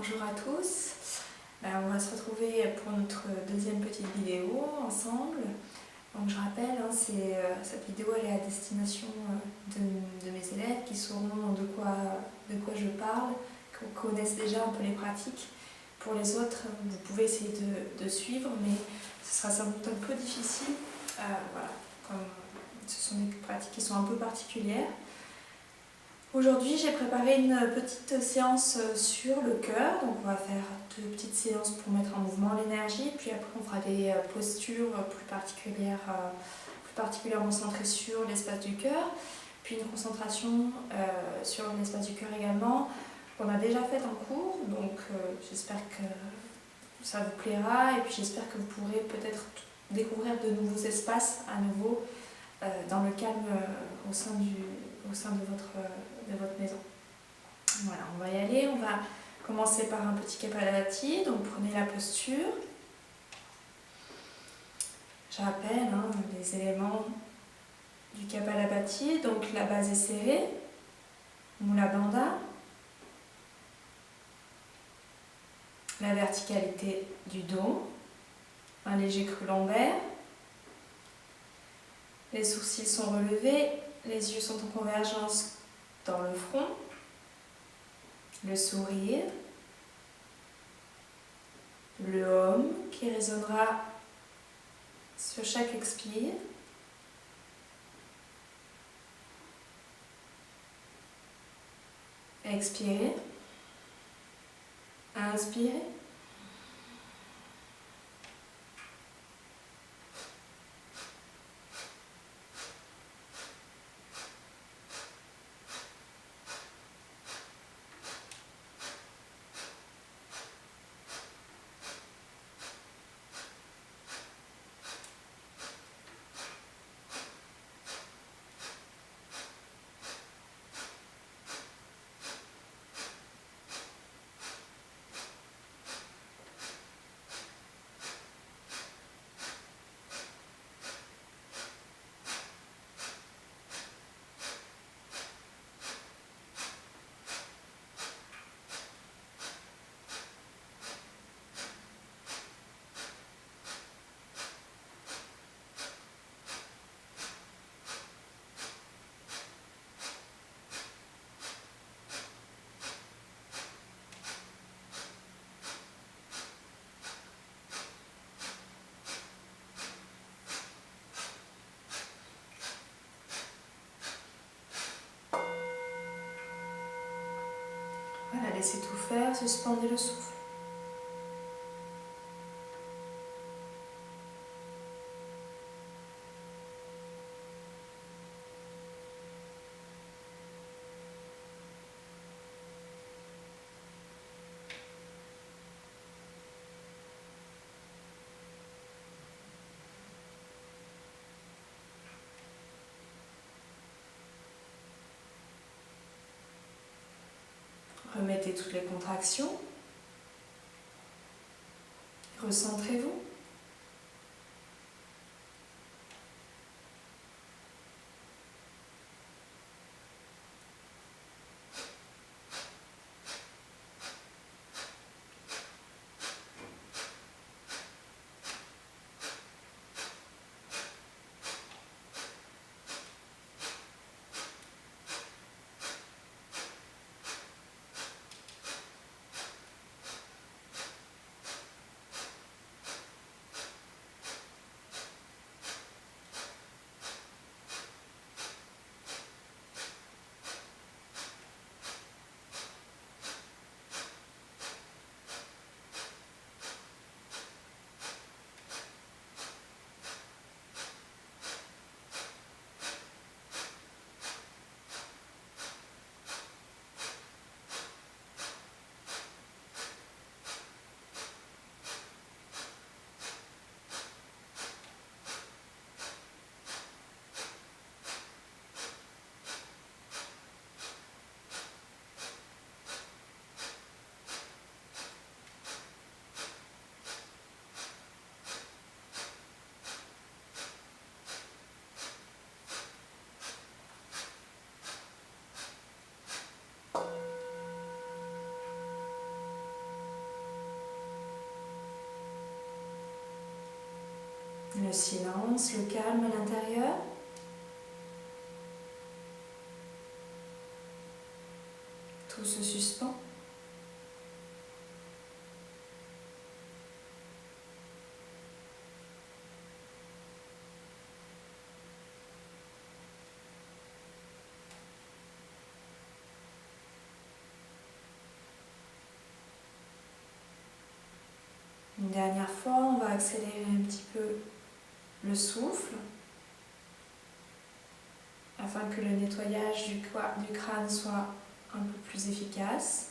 Bonjour à tous, on va se retrouver pour notre deuxième petite vidéo ensemble. Donc je rappelle, cette vidéo elle est à destination de mes élèves qui sauront de quoi je parle, qui connaissent déjà un peu les pratiques. Pour les autres, vous pouvez essayer de suivre, mais ce sera sans doute un peu difficile. Voilà, comme ce sont des pratiques qui sont un peu particulières. Aujourd'hui, j'ai préparé une petite séance sur le cœur. Donc on va faire 2 petites séances pour mettre en mouvement l'énergie, puis après on fera des postures plus particulièrement centrées sur l'espace du cœur, puis une concentration sur l'espace du cœur également, qu'on a déjà faite en cours. Donc j'espère que ça vous plaira, et puis j'espère que vous pourrez peut-être découvrir de nouveaux espaces à nouveau dans le calme au sein de votre maison. Voilà, on va y aller. On va commencer par un petit Kapalabhati. Donc prenez la posture. Je rappelle les éléments du Kapalabhati. Donc la base est serrée, Mula Bandha, la verticalité du dos, un léger creux lombaire, les sourcils sont relevés, les yeux sont en convergence dans le front, le sourire, le Om qui résonnera sur chaque expire. Expirez, inspirez. Voilà, laissez tout faire, suspendez le souffle. Remettez toutes les contractions. Recentrez-vous. Le silence, le calme à l'intérieur. Tout se suspend. Une dernière fois, on va accélérer un petit peu le souffle afin que le nettoyage du crâne soit un peu plus efficace.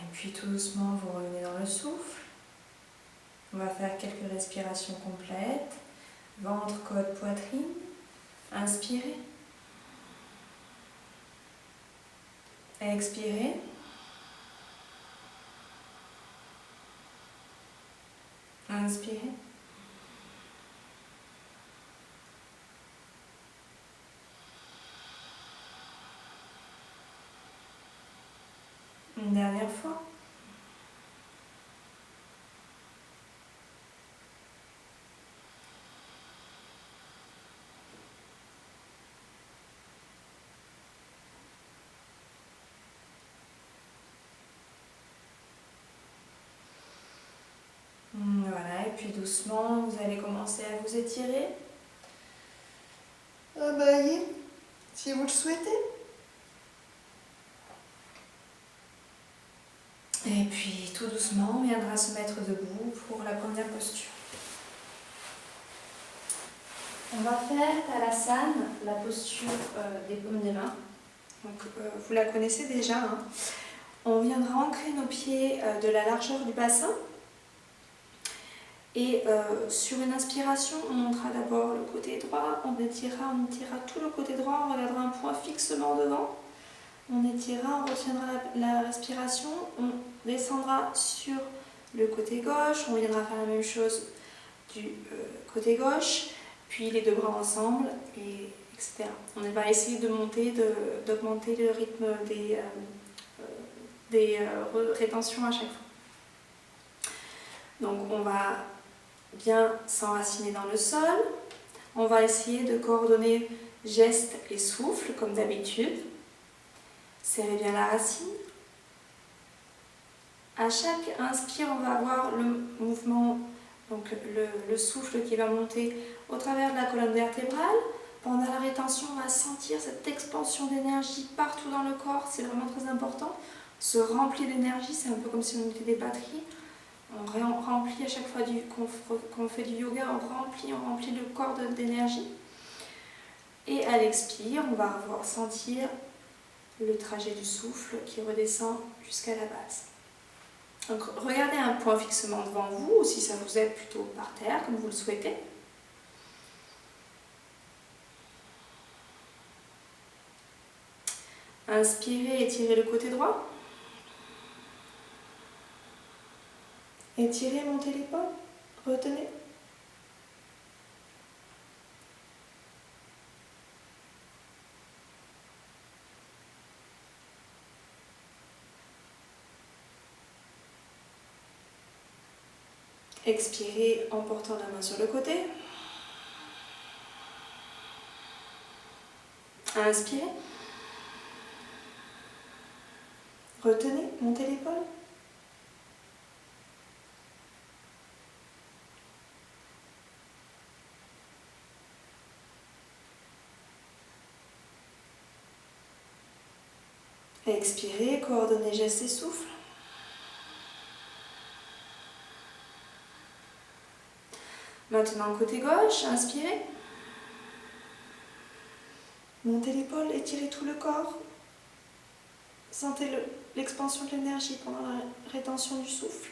Et puis tout doucement, vous revenez dans le souffle. On va faire quelques respirations complètes. Ventre, côte, poitrine. Inspirez. Expirez. Inspirez. Une dernière fois. Voilà, et puis doucement, vous allez commencer à vous étirer. Bailler, si vous le souhaitez. Et puis tout doucement, on viendra se mettre debout pour la première posture. On va faire Talasana, la posture des paumes des mains. Donc, vous la connaissez déjà. Hein. On viendra ancrer nos pieds de la largeur du bassin. Et sur une inspiration, on montera d'abord le côté droit, on étirera tout le côté droit, on regardera un point fixement devant. On étirera, on retiendra la respiration, on descendra sur le côté gauche, on viendra faire la même chose du côté gauche. puis les deux bras ensemble, etc. On va essayer d'augmenter le rythme des rétentions à chaque fois. Donc on va bien s'enraciner dans le sol. On va essayer de coordonner geste et souffle comme d'habitude. Serrez bien la racine. À chaque inspire, on va avoir le mouvement, donc le souffle qui va monter au travers de la colonne vertébrale. Pendant la rétention, on va sentir cette expansion d'énergie partout dans le corps, c'est vraiment très important. On se remplit d'énergie, c'est un peu comme si on était des batteries. On remplit à chaque fois qu'on fait du yoga, on remplit le corps d'énergie. Et à l'expire, on va sentir le trajet du souffle qui redescend jusqu'à la base. Donc regardez un point fixement devant vous, ou si ça vous aide plutôt par terre, comme vous le souhaitez. Inspirez, étirez le côté droit. Étirez, montez l'épaule. Retenez. Expirez en portant la main sur le côté. Inspirez. Retenez, montez l'épaule. Expirez, coordonnez geste et souffle. Maintenant, côté gauche, inspirez. Montez l'épaule, étirez tout le corps. Sentez l'expansion de l'énergie pendant la rétention du souffle.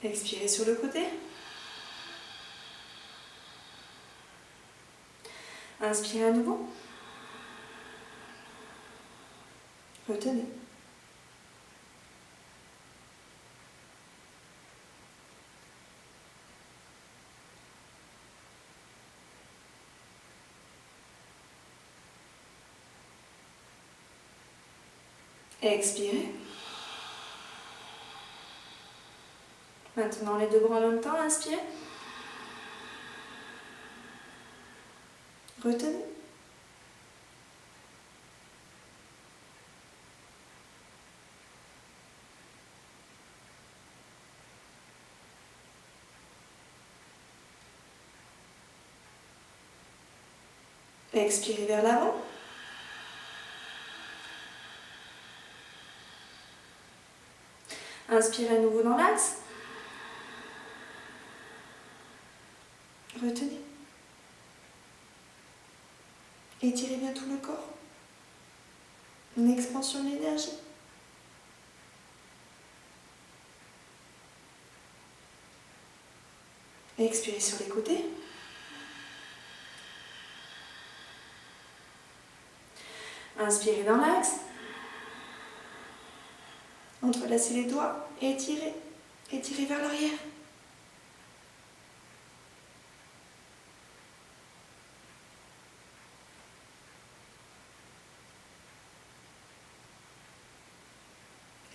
Expirez sur le côté. Inspirez à nouveau. Retenez. Expirez. Maintenant les deux bras en même temps, inspirez. Retenez. Expirez vers l'avant. Inspirez à nouveau dans l'axe. Retenez. Étirez bien tout le corps. Une expansion de l'énergie. Expirez sur les côtés. Inspirez dans l'axe. Entrelacez les doigts et étirez. Étirez vers l'arrière.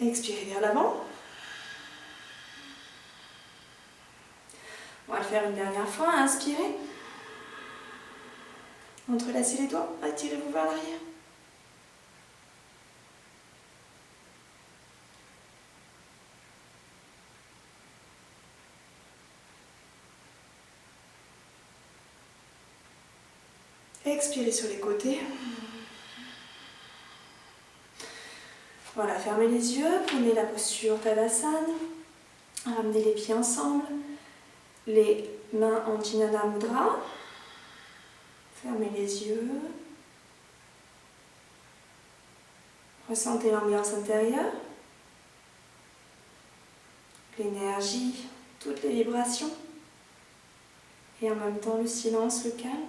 Expirez vers l'avant. On va le faire une dernière fois. Inspirez. Entrelacez les doigts. Étirez-vous vers l'arrière. Expirez sur les côtés. Voilà, fermez les yeux, prenez la posture Tadasana, ramenez les pieds ensemble, les mains en Jnana Mudra, fermez les yeux, ressentez l'ambiance intérieure, l'énergie, toutes les vibrations, et en même temps le silence, le calme.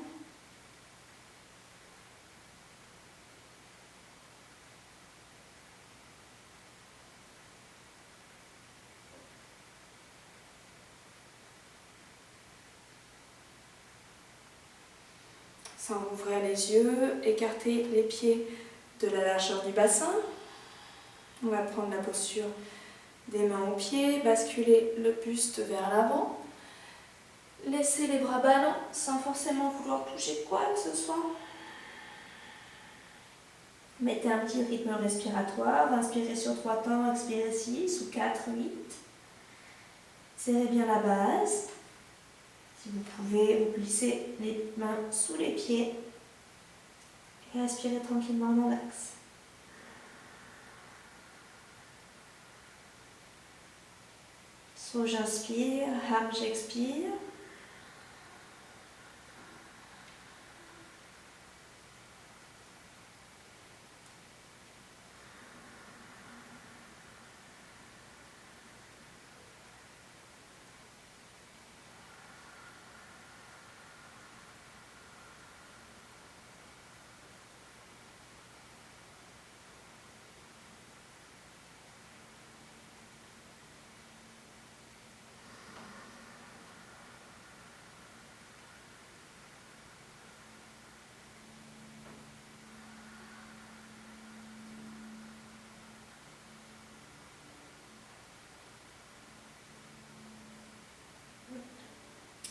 sans ouvrir les yeux, écarter les pieds de la largeur du bassin. On va prendre la posture des mains aux pieds, basculer le buste vers l'avant. Laissez les bras ballants sans forcément vouloir toucher quoi que ce soit. Mettez un petit rythme respiratoire. Inspirez sur 3 temps, expirez 6 ou 4, 8. Serrez bien la base. Si vous pouvez, vous glissez les mains sous les pieds et respirez tranquillement dans l'axe. So j'inspire, Ham j'expire.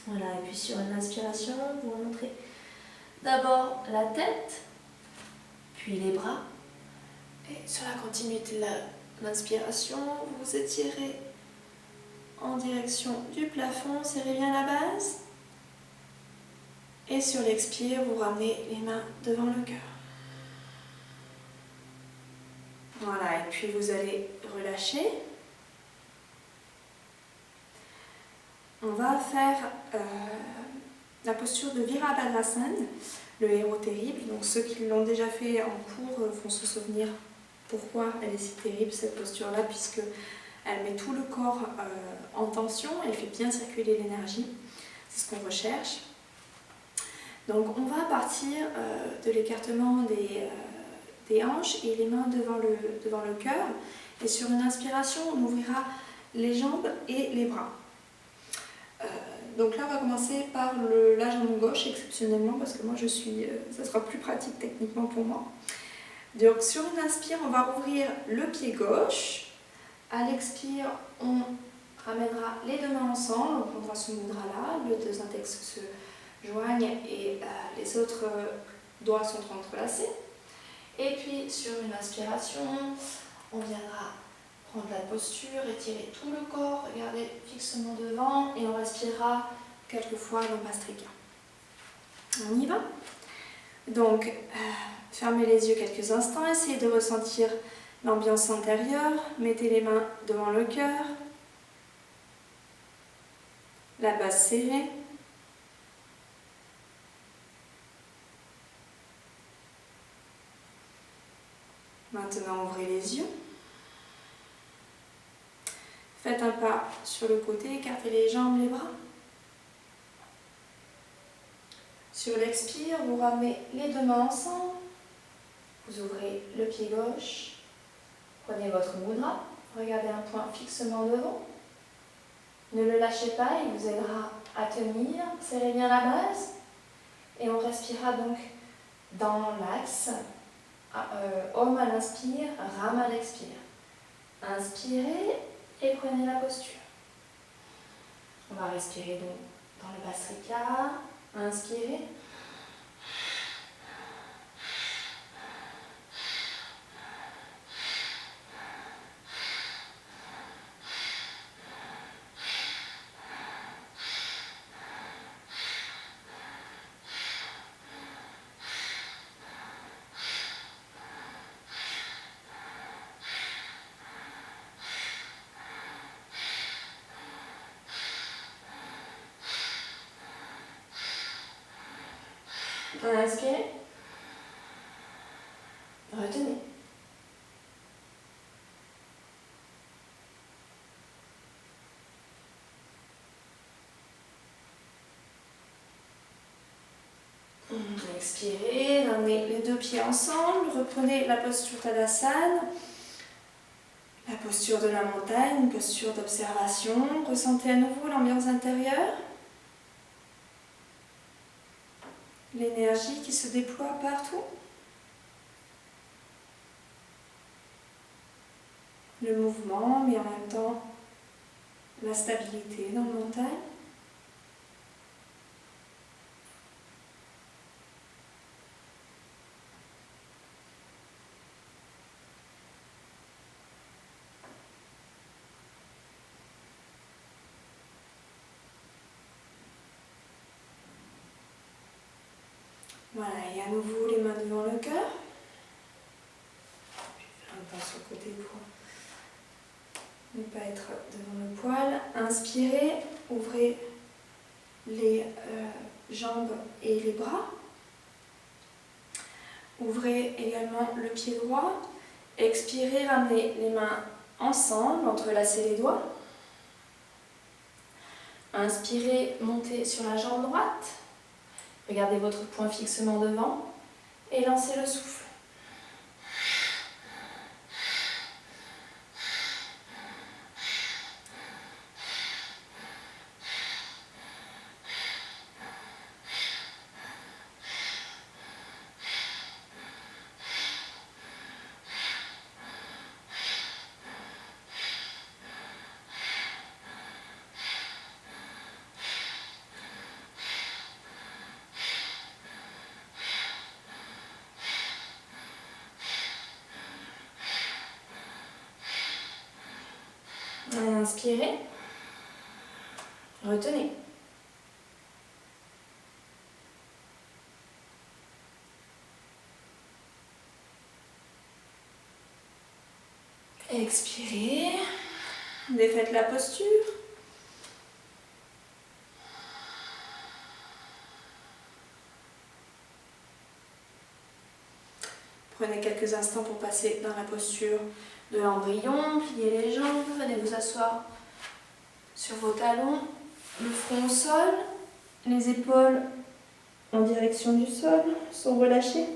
Voilà, et puis sur une inspiration, vous remontrez d'abord la tête, puis les bras. Et sur la continuité de l'inspiration, vous étirez en direction du plafond, serrez bien la base. Et sur l'expire, vous ramenez les mains devant le cœur. Voilà, et puis vous allez relâcher. On va faire la posture de Virabhadrasana, le héros terrible. Donc ceux qui l'ont déjà fait en cours vont se souvenir pourquoi elle est si terrible cette posture-là, puisque elle met tout le corps en tension, elle fait bien circuler l'énergie. C'est ce qu'on recherche. Donc on va partir de l'écartement des hanches et les mains devant le cœur. Et sur une inspiration, on ouvrira les jambes et les bras. Donc là, on va commencer par la jambe gauche, exceptionnellement, parce que moi, ça sera plus pratique techniquement pour moi. Donc sur une inspire, on va ouvrir le pied gauche. À l'expire, on ramènera les deux mains ensemble, on prendra ce mudra-là, les deux index se joignent et les autres doigts sont entrelacés. Et puis sur une inspiration, on viendra prendre la posture, étirer tout le corps, regardez fixement devant et on respirera quelques fois l'Ambastrika. On y va? Donc, fermez les yeux quelques instants, essayez de ressentir l'ambiance intérieure, mettez les mains devant le cœur, la base serrée. Maintenant, ouvrez les yeux. Faites un pas sur le côté, écartez les jambes, les bras. Sur l'expire, vous ramenez les deux mains ensemble. Vous ouvrez le pied gauche. Prenez votre mudra. Regardez un point fixement devant. Ne le lâchez pas, il vous aidera à tenir. Serrez bien la base. Et on respirera donc dans l'axe. Om à l'inspire, Ram à l'expire. Inspirez et prenez la posture. On va respirer donc dans le Bhastrika. Inspirez. Inspirez. Retenez. Expirez, ramenez les deux pieds ensemble, reprenez la posture Tadasana, la posture de la montagne, une posture d'observation. Ressentez à nouveau l'ambiance intérieure. l'énergie qui se déploie partout. Le mouvement, mais en même temps la stabilité dans le mental. Voilà, et à nouveau les mains devant le cœur. Je vais faire un pas sur le côté pour ne pas être devant le poil. Inspirez, ouvrez les jambes et les bras. Ouvrez également le pied droit. Expirez, ramenez les mains ensemble, entrelacez les doigts. Inspirez, montez sur la jambe droite. Regardez votre point fixement devant et lancez le souffle. Inspirez, retenez. Expirez, défaites la posture. Prenez quelques instants pour passer dans la posture de l'embryon, pliez les jambes, venez vous asseoir sur vos talons, le front au sol, les épaules en direction du sol sont relâchées.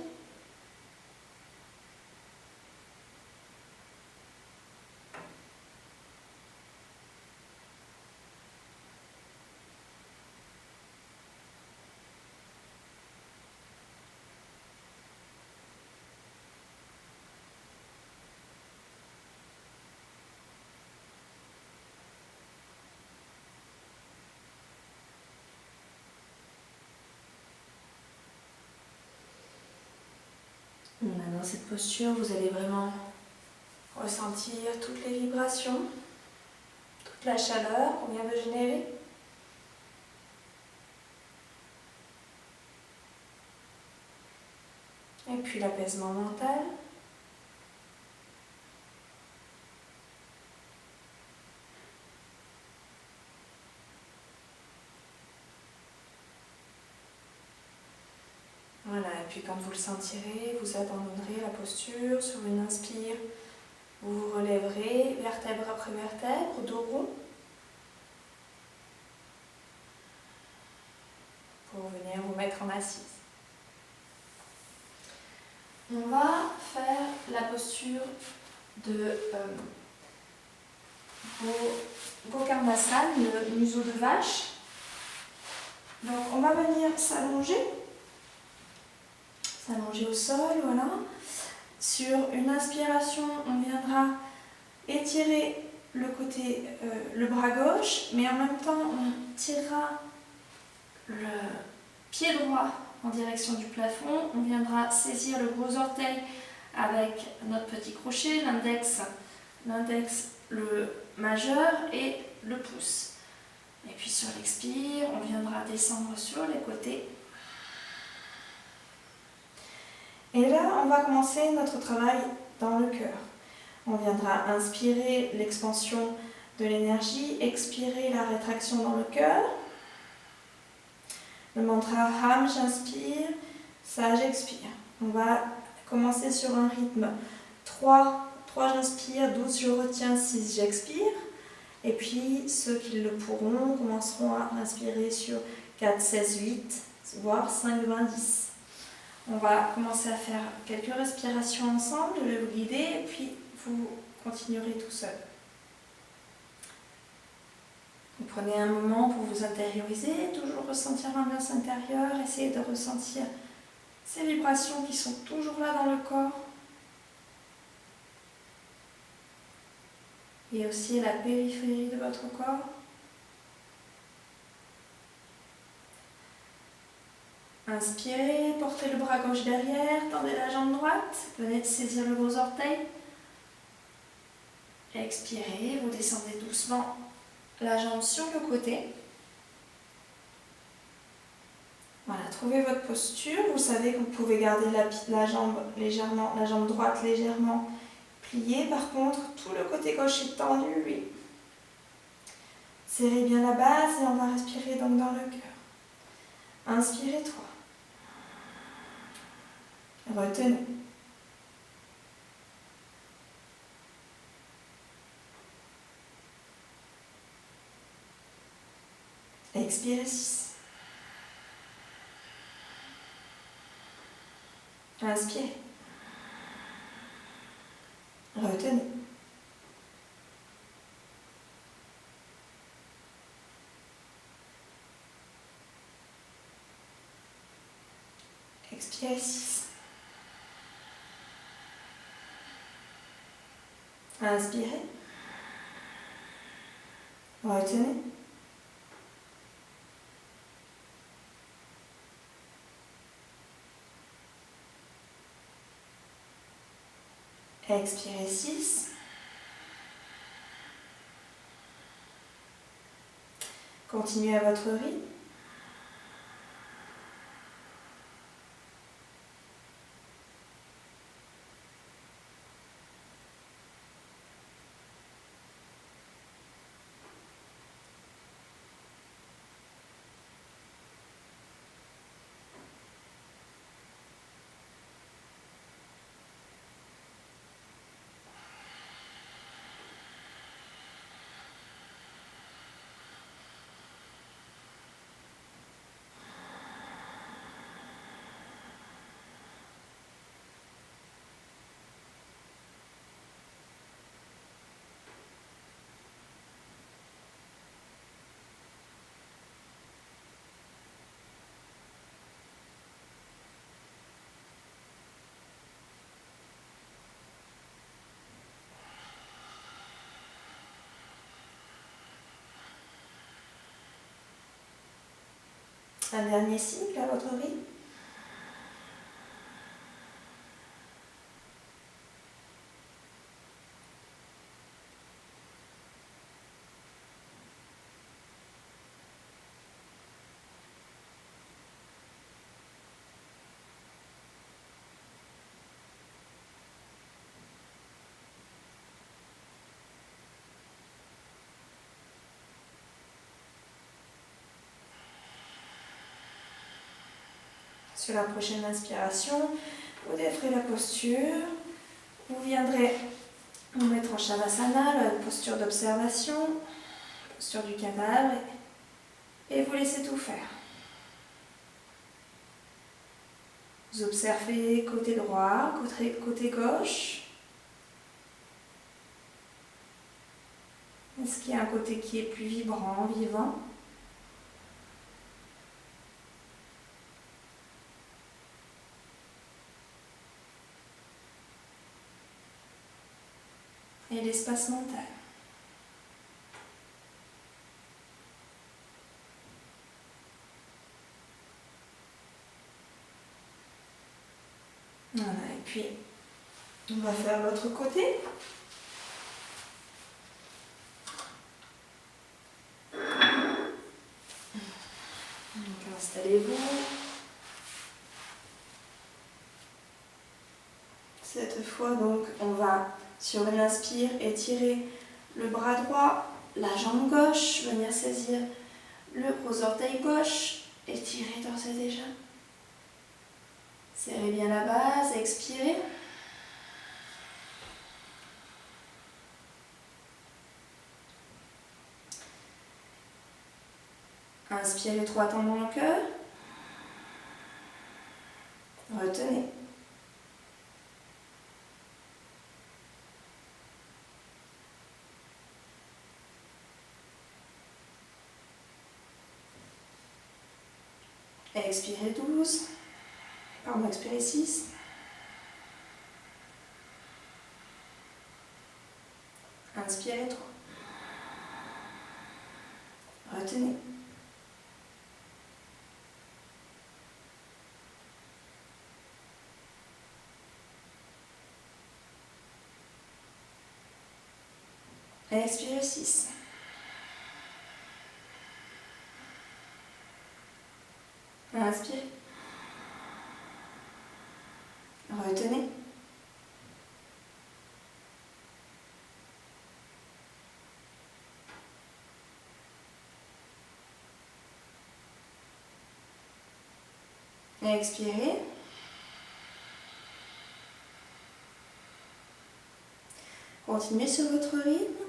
Dans cette posture, vous allez vraiment ressentir toutes les vibrations, toute la chaleur qu'on vient de générer. Et puis l'apaisement mental. Voilà, et puis quand vous le sentirez, vous abandonnerez la posture sur une inspire. Vous vous relèverez, vertèbre après vertèbre, dos rond, pour venir vous mettre en assise. On va faire la posture de Gokarnasana, le museau de vache. Donc on va venir s'allonger au sol, voilà. Sur une inspiration, on viendra étirer le bras gauche, mais en même temps, on tirera le pied droit en direction du plafond. On viendra saisir le gros orteil avec notre petit crochet, l'index, le majeur et le pouce. Et puis sur l'expire, on viendra descendre sur les côtés. Et là, on va commencer notre travail dans le cœur. On viendra inspirer l'expansion de l'énergie, expirer la rétraction dans le cœur. Le mantra Ham, j'inspire, ça j'expire. On va commencer sur un rythme 3 j'inspire, 12 je retiens, 6 j'expire. Et puis ceux qui le pourront commenceront à inspirer sur 4, 16, 8, voire 5, 20, 10. On va commencer à faire quelques respirations ensemble, je vais vous guider et puis vous continuerez tout seul. Vous prenez un moment pour vous intérioriser, toujours ressentir l'ambiance intérieure, essayez de ressentir ces vibrations qui sont toujours là dans le corps. Et aussi à la périphérie de votre corps. Inspirez, portez le bras gauche derrière, tendez la jambe droite, venez de saisir le gros orteil. Expirez, vous descendez doucement la jambe sur le côté. Voilà, trouvez votre posture. Vous savez que vous pouvez garder la jambe légèrement, la jambe droite légèrement pliée. Par contre, tout le côté gauche est tendu, lui. Serrez bien la base et on va respirer donc dans le cœur. Inspirez 3. Retenez. Expirez 6. Inspirez. Retenez. Expirez 6. Inspirez. Retenez. Expirez 6. Continuez à votre rythme. Un dernier cycle à votre rythme. Sur la prochaine inspiration, vous déferez la posture. Vous viendrez vous mettre en Shavasana, la posture d'observation, posture du cadavre, et vous laissez tout faire. Vous observez côté droit, côté gauche. Est-ce qu'il y a un côté qui est plus vibrant, vivant ? Et l'espace mental. Voilà, et puis on va faire l'autre côté. Donc installez-vous. Cette fois donc on va sur une inspire étirer le bras droit, la jambe gauche, venir saisir le gros orteil gauche, étirer d'ores et déjà. Serrez bien la base, expirez. Inspirez 3 temps dans le cœur. Retenez. Expirez 12. Pardon, expirez 6. Inspirez 3. Retenez. Expirez 6. Inspirez. Retenez. Expirez. Continuez sur votre rythme.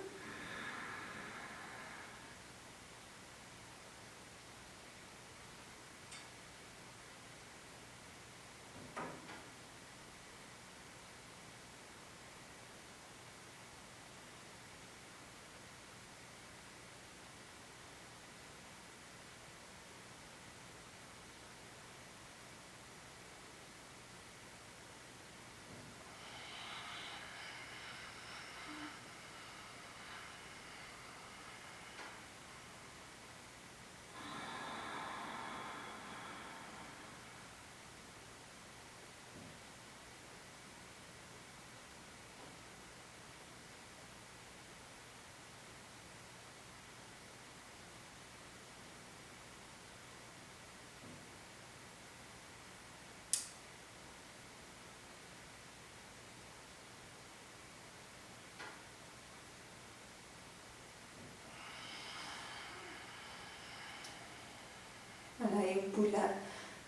Voilà, et au bout de la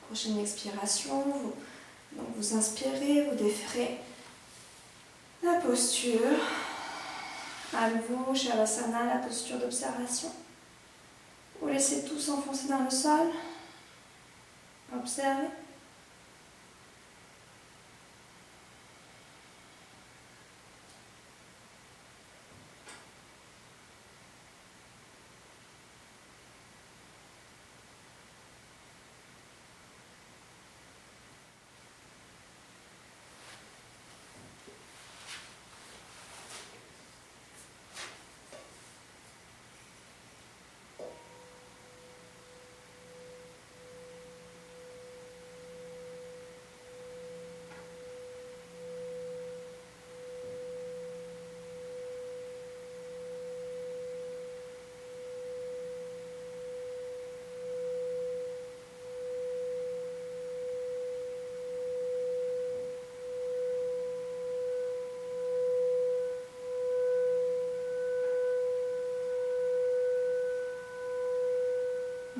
prochaine expiration, vous inspirez, vous déferez la posture. À nouveau, Shavasana, la posture d'observation. Vous laissez tout s'enfoncer dans le sol. Observez.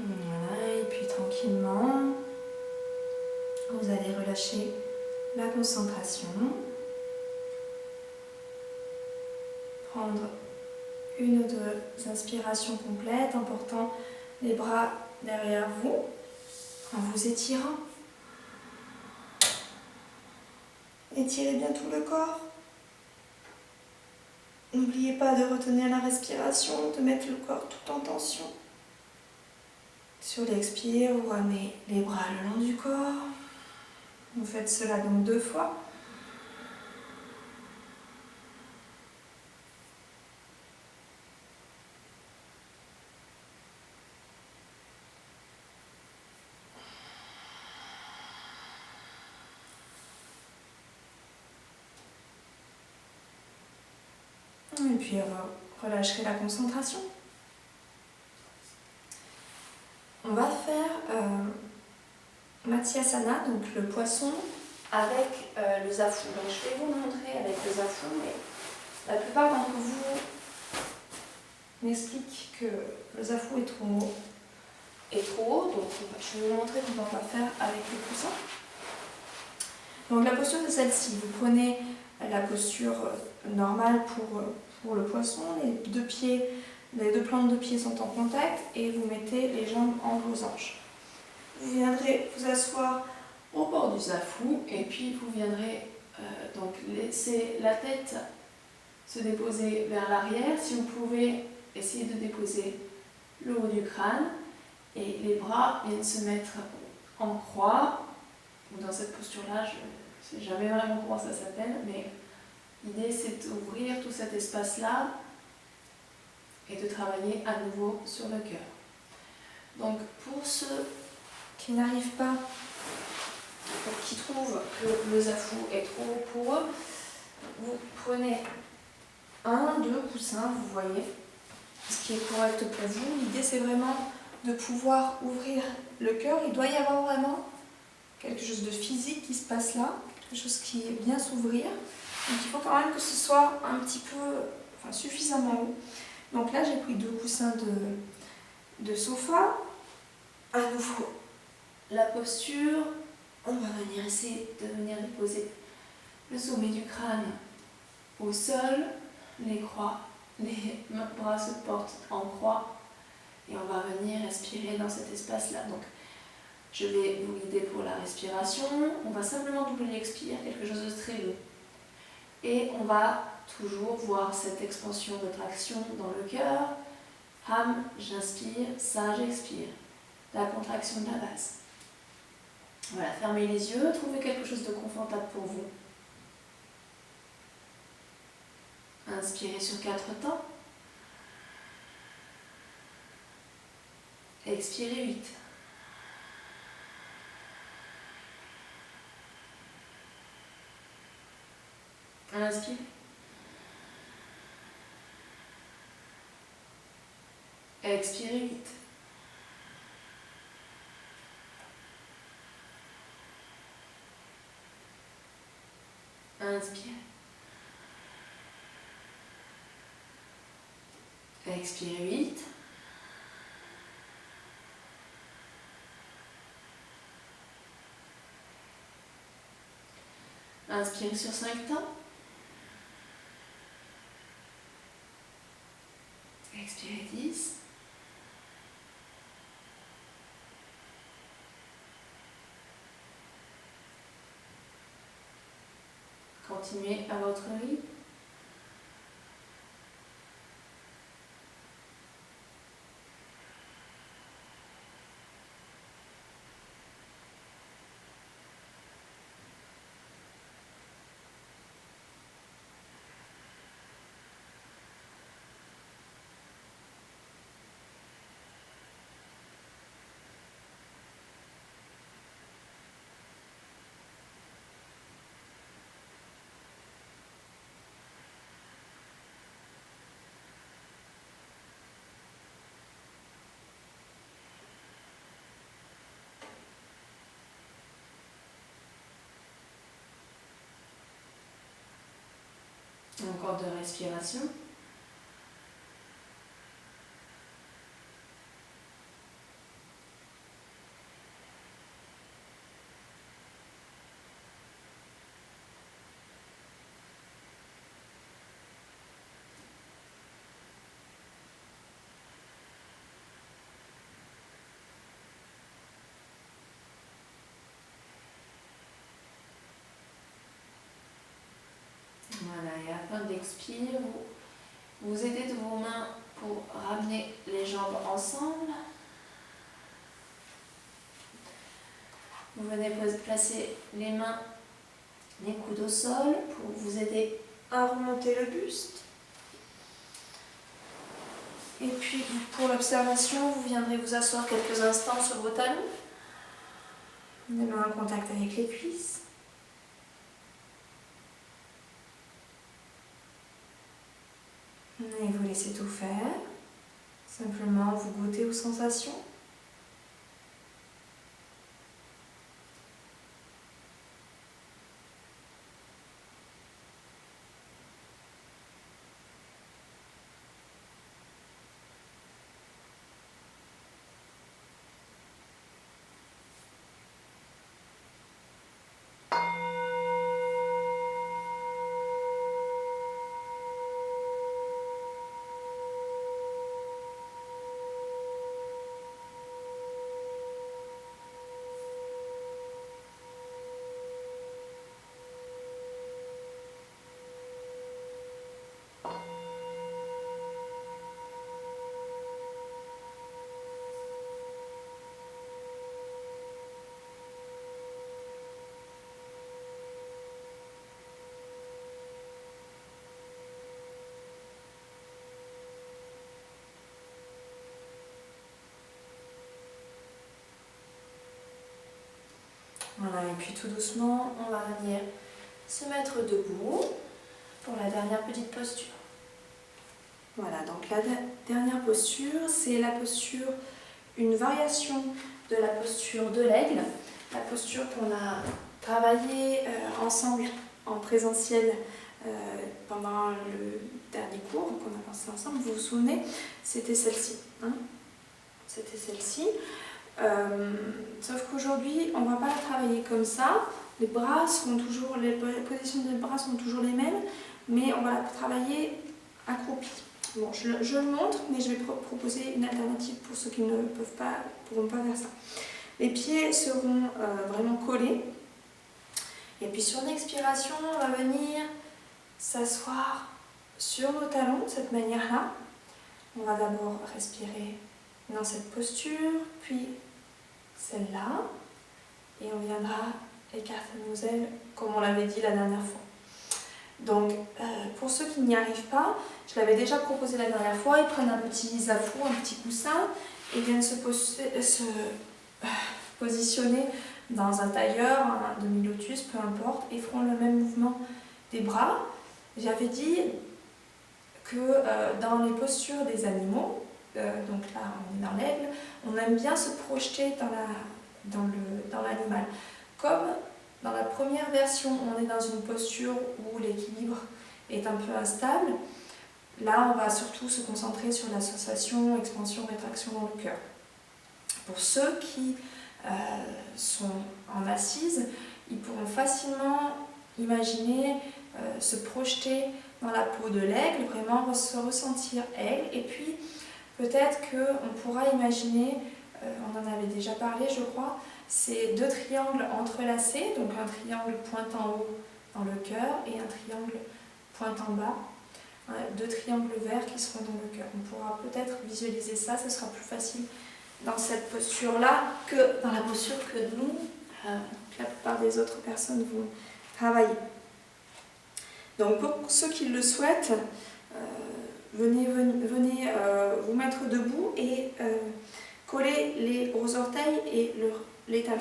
Voilà, et puis tranquillement, vous allez relâcher la concentration. Prendre une ou deux inspirations complètes en portant les bras derrière vous, en vous étirant. Étirez bien tout le corps. N'oubliez pas de retenir la respiration, de mettre le corps tout en tension. Sur l'expire, vous ramenez les bras le long du corps. Vous faites cela donc 2 fois. Et puis relâcherez la concentration. On va faire Matsyasana, donc le poisson, avec le zafu. Donc je vais vous montrer avec le zafu, mais la plupart d'entre vous m'expliquent que le zafu est trop haut. Donc je vais vous montrer comment on va faire avec le poussin. Donc la posture de celle-ci, vous prenez la posture normale pour le poisson, les deux plantes de pied sont en contact et vous mettez les jambes en losange. Vous viendrez vous asseoir au bord du zafu et puis vous viendrez donc laisser la tête se déposer vers l'arrière. Si vous pouvez, essayer de déposer le haut du crâne et les bras viennent se mettre en croix, ou dans cette posture-là, je ne sais jamais vraiment comment ça s'appelle, mais l'idée c'est d'ouvrir tout cet espace-là et de travailler à nouveau sur le cœur. Donc pour ceux qui n'arrivent pas, qui trouvent que le zafu est trop haut pour eux, vous prenez 2 coussins, vous voyez, ce qui est correct pour vous. L'idée c'est vraiment de pouvoir ouvrir le cœur. Il doit y avoir vraiment quelque chose de physique qui se passe là, quelque chose qui vient s'ouvrir. Donc il faut quand même que ce soit un petit peu, suffisamment haut. Donc là j'ai pris 2 coussins de sofa. À nouveau, la posture, on va venir essayer de venir déposer le sommet du crâne au sol, les bras se portent en croix et on va venir respirer dans cet espace-là. Donc, je vais vous guider pour la respiration. On va simplement doubler l'expire, quelque chose de très long. Et on va toujours voir cette expansion de traction dans le cœur. Ham, j'inspire, ça, j'expire. La contraction de la base. Voilà, fermez les yeux, trouvez quelque chose de confortable pour vous. Inspirez sur 4 temps. Expirez 8. Inspirez. Expirez 8. Inspirez. Expirez 8. Inspirez sur 5 temps. Expirez 10. Continuez à votre rythme. Encore de respiration. Voilà, et à la fin d'expire, vous aidez de vos mains pour ramener les jambes ensemble. Vous venez placer les mains, les coudes au sol pour vous aider à remonter le buste. Et puis pour l'observation, vous viendrez vous asseoir quelques instants sur vos talons. Les mains en contact avec les cuisses. Et vous laissez tout faire. Simplement vous goûtez aux sensations. Voilà, et puis tout doucement, on va venir se mettre debout pour la dernière petite posture. Voilà, donc la dernière posture, c'est la posture, une variation de la posture de l'aigle, la posture qu'on a travaillée ensemble en présentiel pendant le dernier cours qu'on a passé ensemble. Vous vous souvenez, c'était celle-ci. Hein, c'était celle-ci. Sauf qu'aujourd'hui, on ne va pas la travailler comme ça. Les positions des bras sont toujours les mêmes, mais on va la travailler accroupie. Bon, je le montre, mais je vais proposer une alternative pour ceux qui ne pourront pas faire ça. Les pieds seront vraiment collés. Et puis sur l'expiration, on va venir s'asseoir sur nos talons de cette manière-là. On va d'abord respirer dans cette posture, puis celle-là, et on viendra écarter nos ailes comme on l'avait dit la dernière fois. Donc pour ceux qui n'y arrivent pas, je l'avais déjà proposé la dernière fois, ils prennent un petit zafou, un petit coussin, et viennent se positionner dans un tailleur, un demi-lotus, peu importe, et feront le même mouvement des bras. J'avais dit que dans les postures des animaux, donc là on est dans l'aigle, on aime bien se projeter dans l'animal. Comme dans la première version, on est dans une posture où l'équilibre est un peu instable, là on va surtout se concentrer sur la sensation, expansion, rétraction dans le cœur. Pour ceux qui sont en assise, ils pourront facilement imaginer se projeter dans la peau de l'aigle, vraiment se ressentir aigle, et puis peut-être qu'on pourra imaginer, on en avait déjà parlé je crois, ces deux triangles entrelacés, donc un triangle pointant haut dans le cœur et un triangle pointant bas, deux triangles verts qui seront dans le cœur. On pourra peut-être visualiser ça, ce sera plus facile dans cette posture-là que dans la posture que nous, la plupart des autres personnes vont travailler. Donc pour ceux qui le souhaitent, venez vous mettre debout et coller les gros orteils et les talons.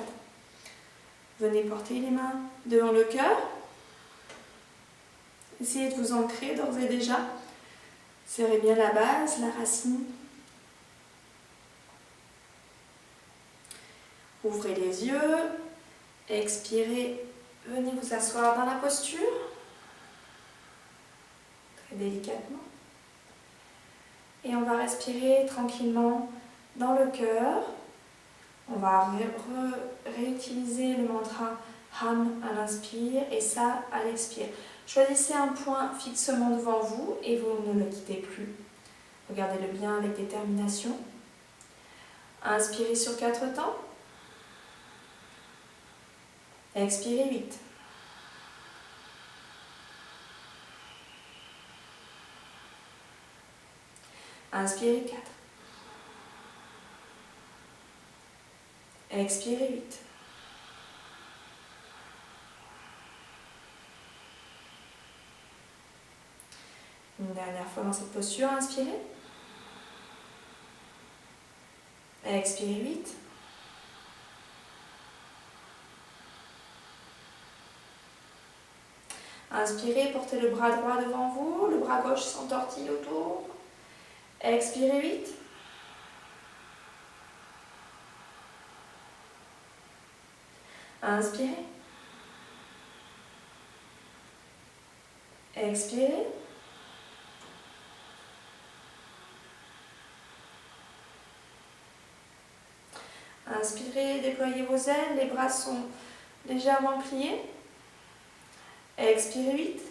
Venez porter les mains devant le cœur. Essayez de vous ancrer d'ores et déjà. Serrez bien la base, la racine. Ouvrez les yeux. Expirez. Venez vous asseoir dans la posture. Très délicatement. Et on va respirer tranquillement dans le cœur. On va réutiliser le mantra Ham à l'inspire et Ça à l'expire. Choisissez un point fixement devant vous et vous ne le quittez plus. Regardez-le bien avec détermination. Inspirez sur 4 temps. Expirez 8. Inspirez 4. Expirez 8. Une dernière fois dans cette posture, inspirez. Expirez 8. Inspirez, portez le bras droit devant vous, le bras gauche s'entortille autour. Expirez 8. Inspirez. Expirez. Inspirez, déployez vos ailes, les bras sont légèrement pliés. Expirez 8.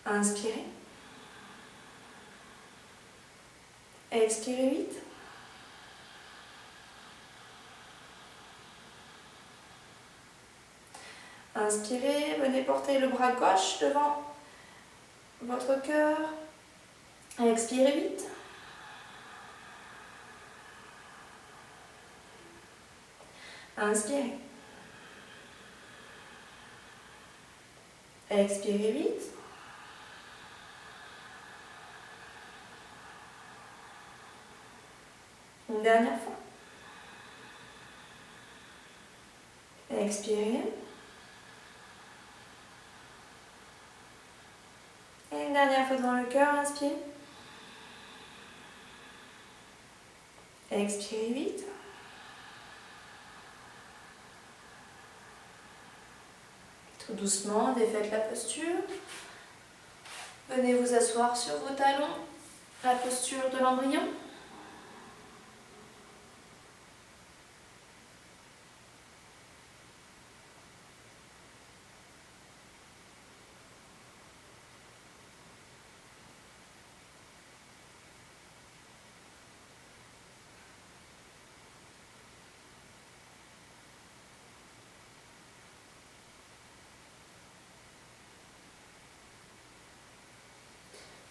Inspirez. Expirez 8. Inspirez, venez porter le bras gauche devant votre cœur. Expirez 8. Inspirez. Expirez 8. Une dernière fois. Expirez. Et une dernière fois devant le cœur, inspirez. Expirez vite. Tout doucement, défaites la posture. Venez vous asseoir sur vos talons, la posture de l'embryon.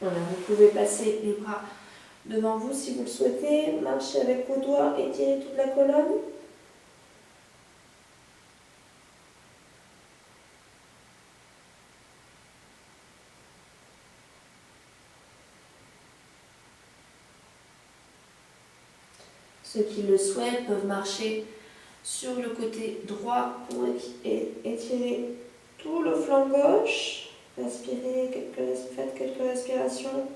Voilà, vous pouvez passer les bras devant vous si vous le souhaitez. Marchez avec vos doigts, étirez toute la colonne. Ceux qui le souhaitent peuvent marcher sur le côté droit pour étirer tout le flanc gauche. Inspirez, faites quelques respirations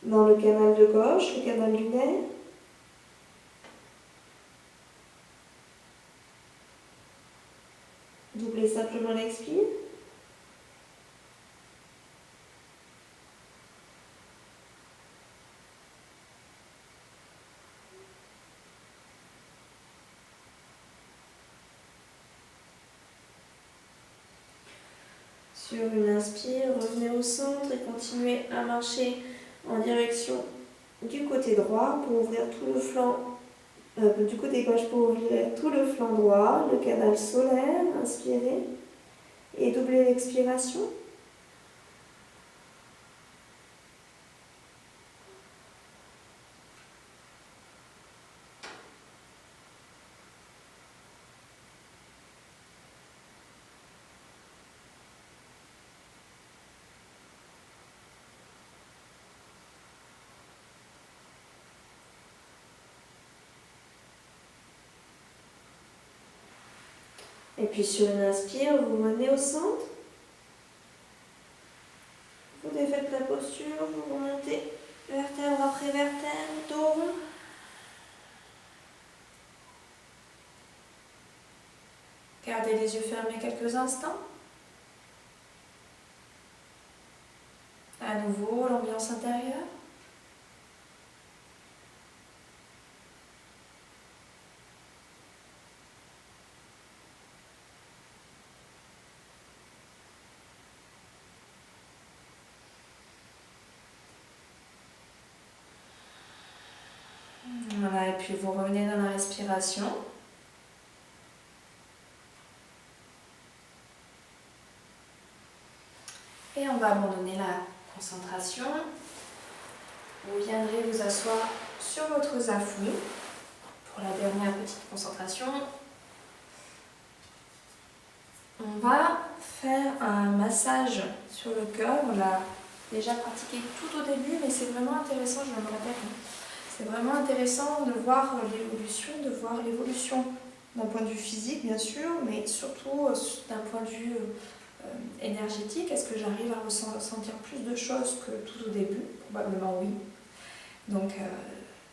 dans le canal de gauche, le canal lunaire. Doublez simplement l'expire. Sur une inspire, revenez au centre et continuez à marcher en direction du côté droit pour ouvrir tout le flanc, du côté gauche pour ouvrir tout le flanc droit, le canal solaire, inspirez et doublez l'expiration. Et puis sur une inspire, vous revenez au centre. Vous défaites la posture, vous remontez vertèbre après vertèbre, dos rond. Gardez les yeux fermés quelques instants. À nouveau, l'ambiance intérieure. Voilà, et puis vous revenez dans la respiration. Et on va abandonner la concentration. Vous viendrez vous asseoir sur votre zafu pour la dernière petite concentration. On va faire un massage sur le cœur. On l'a déjà pratiqué tout au début, mais c'est vraiment intéressant, je me répète. C'est vraiment intéressant de voir l'évolution d'un point de vue physique, bien sûr, mais surtout d'un point de vue énergétique. Est-ce que j'arrive à ressentir plus de choses que tout au début? Probablement oui. Donc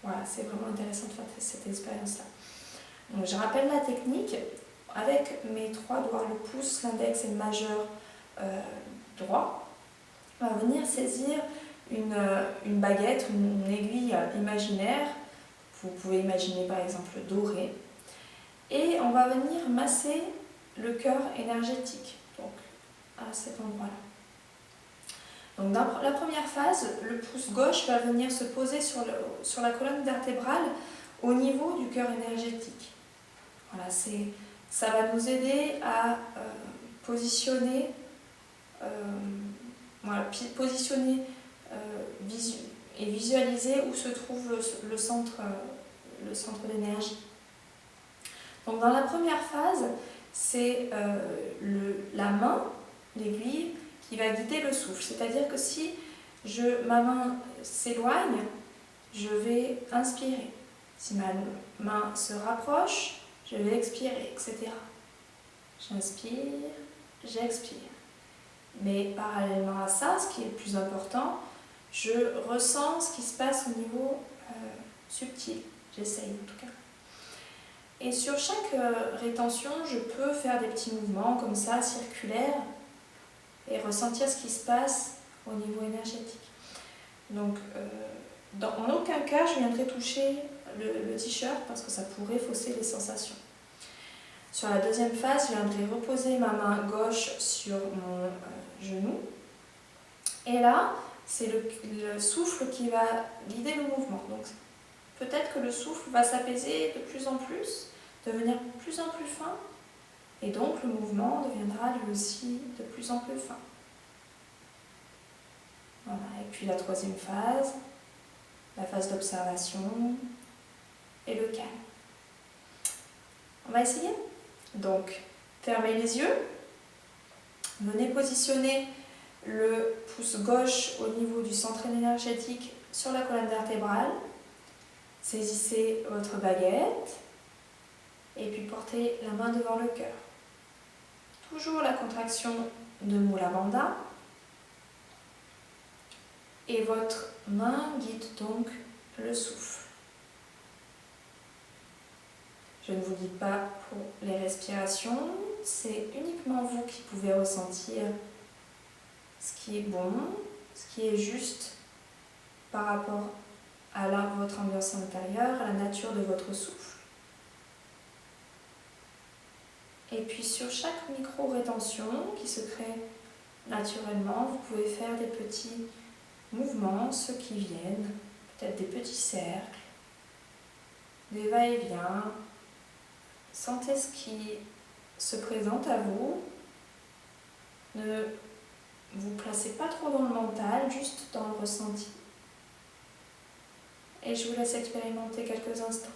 voilà, c'est vraiment intéressant de faire cette expérience-là. Donc, je rappelle la technique. Avec mes trois doigts, le pouce, l'index et le majeur droit, on va venir saisir une baguette, une aiguille imaginaire. Vous pouvez imaginer par exemple dorée. Et on va venir masser le cœur énergétique, donc à cet endroit-là. Donc dans la première phase, le pouce gauche va venir se poser sur la colonne vertébrale au niveau du cœur énergétique. Voilà, ça va nous aider à positionner et visualiser où se trouve le centre d'énergie. Donc dans la première phase, c'est la main, l'aiguille, qui va guider le souffle. C'est-à-dire que si ma main s'éloigne, je vais inspirer. Si ma main se rapproche, je vais expirer, etc. J'inspire, j'expire. Mais parallèlement à ça, ce qui est le plus important, je ressens ce qui se passe au niveau subtil. J'essaye en tout cas. Et sur chaque rétention, je peux faire des petits mouvements comme ça, circulaires, et ressentir ce qui se passe au niveau énergétique. Donc, en aucun cas, je viendrai toucher le t-shirt parce que ça pourrait fausser les sensations. Sur la deuxième phase, je viendrai reposer ma main gauche sur mon genou. Et là, c'est le souffle qui va guider le mouvement. Donc, peut-être que le souffle va s'apaiser de plus en plus, devenir de plus en plus fin, et donc le mouvement deviendra lui aussi de plus en plus fin. Voilà. Et puis la troisième phase, la phase d'observation et le calme. On va essayer. Donc, fermez les yeux, venez positionner le pouce gauche au niveau du centre énergétique sur la colonne vertébrale. Saisissez votre baguette et puis portez la main devant le cœur. Toujours la contraction de Mula Bandha. Et votre main guide donc le souffle. Je ne vous dis pas pour les respirations, c'est uniquement vous qui pouvez ressentir ce qui est bon, ce qui est juste par rapport à votre ambiance intérieure, à la nature de votre souffle. Et puis sur chaque micro-rétention qui se crée naturellement, vous pouvez faire des petits mouvements, ceux qui viennent, peut-être des petits cercles, des va-et-vient. Sentez ce qui se présente à vous. Ne vous placez pas trop dans le mental, juste dans le ressenti. Et je vous laisse expérimenter quelques instants.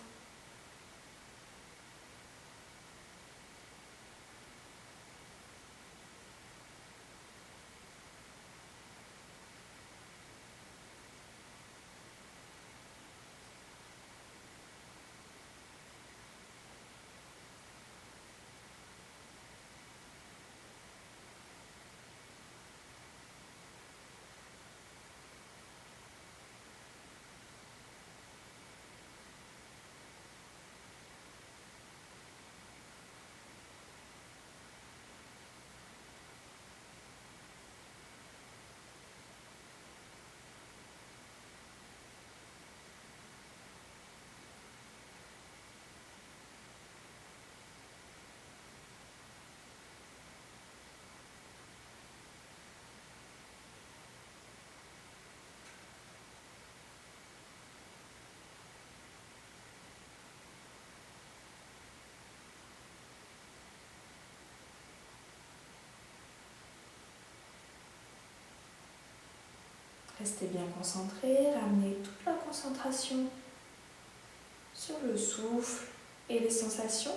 Restez bien concentré, ramenez toute la concentration sur le souffle et les sensations.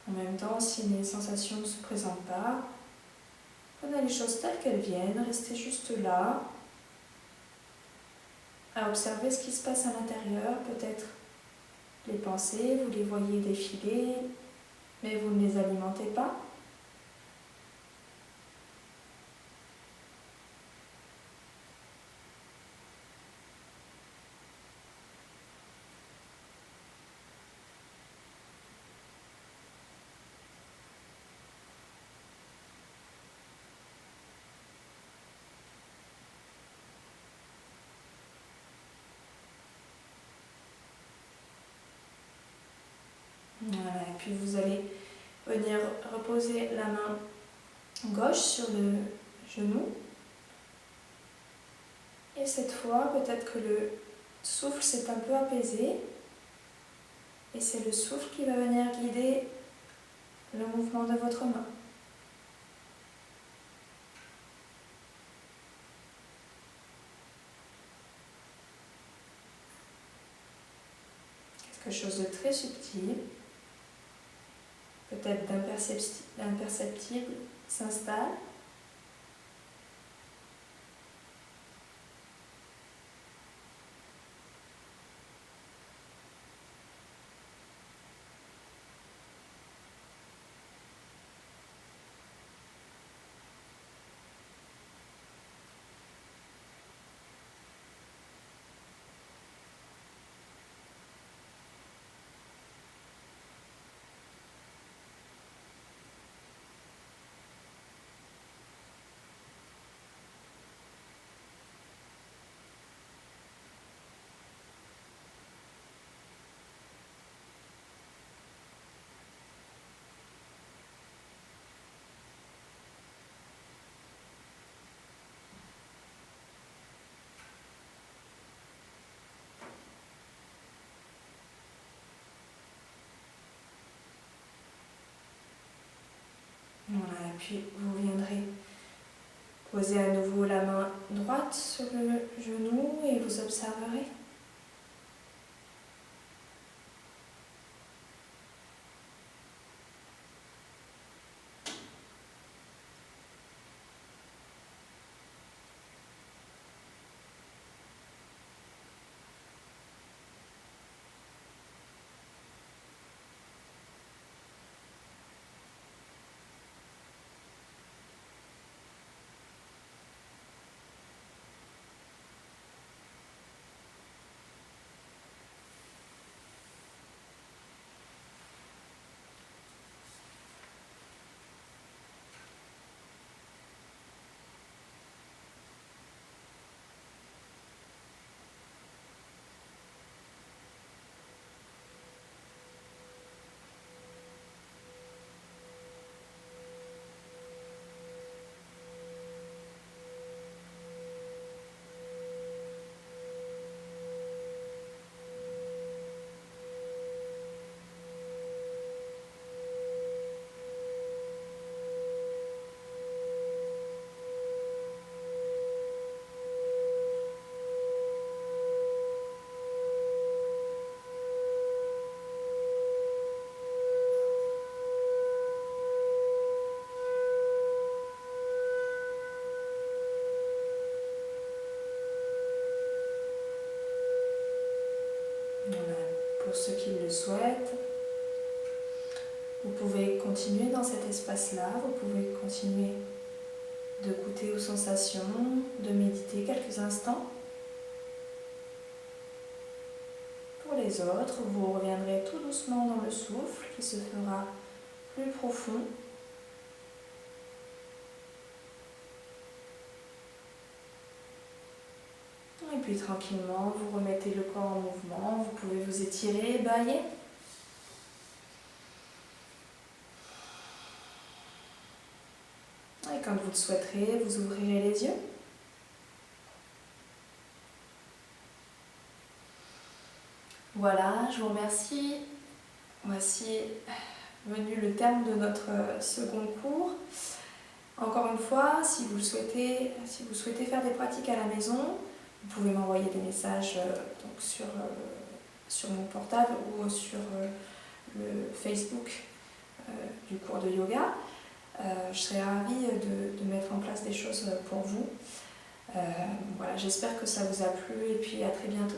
En même temps, si les sensations ne se présentent pas, prenez les choses telles qu'elles viennent, restez juste là, à observer ce qui se passe à l'intérieur. Peut-être les pensées, vous les voyez défiler, mais vous ne les alimentez pas. Voilà, et puis vous allez venir reposer la main gauche sur le genou. Et cette fois, peut-être que le souffle s'est un peu apaisé. Et c'est le souffle qui va venir guider le mouvement de votre main. Quelque chose de très subtil, peut-être d'imperceptible, s'installe. puis vous viendrez poser à nouveau la main droite sur le genou et vous observerez. Pour ceux qui le souhaitent, vous pouvez continuer dans cet espace-là, vous pouvez continuer de goûter aux sensations, de méditer quelques instants. Pour les autres, vous reviendrez tout doucement dans le souffle qui se fera plus profond. Et puis tranquillement, vous remettez le corps en mouvement, vous pouvez vous étirer, bâiller. Et quand vous le souhaiterez, vous ouvrirez les yeux. Voilà, je vous remercie. Voici venu le terme de notre second cours. Encore une fois, si vous souhaitez faire des pratiques à la maison, vous pouvez m'envoyer des messages donc sur mon portable ou sur le Facebook du cours de yoga. Je serais ravie de mettre en place des choses pour vous. Voilà, j'espère que ça vous a plu et puis à très bientôt.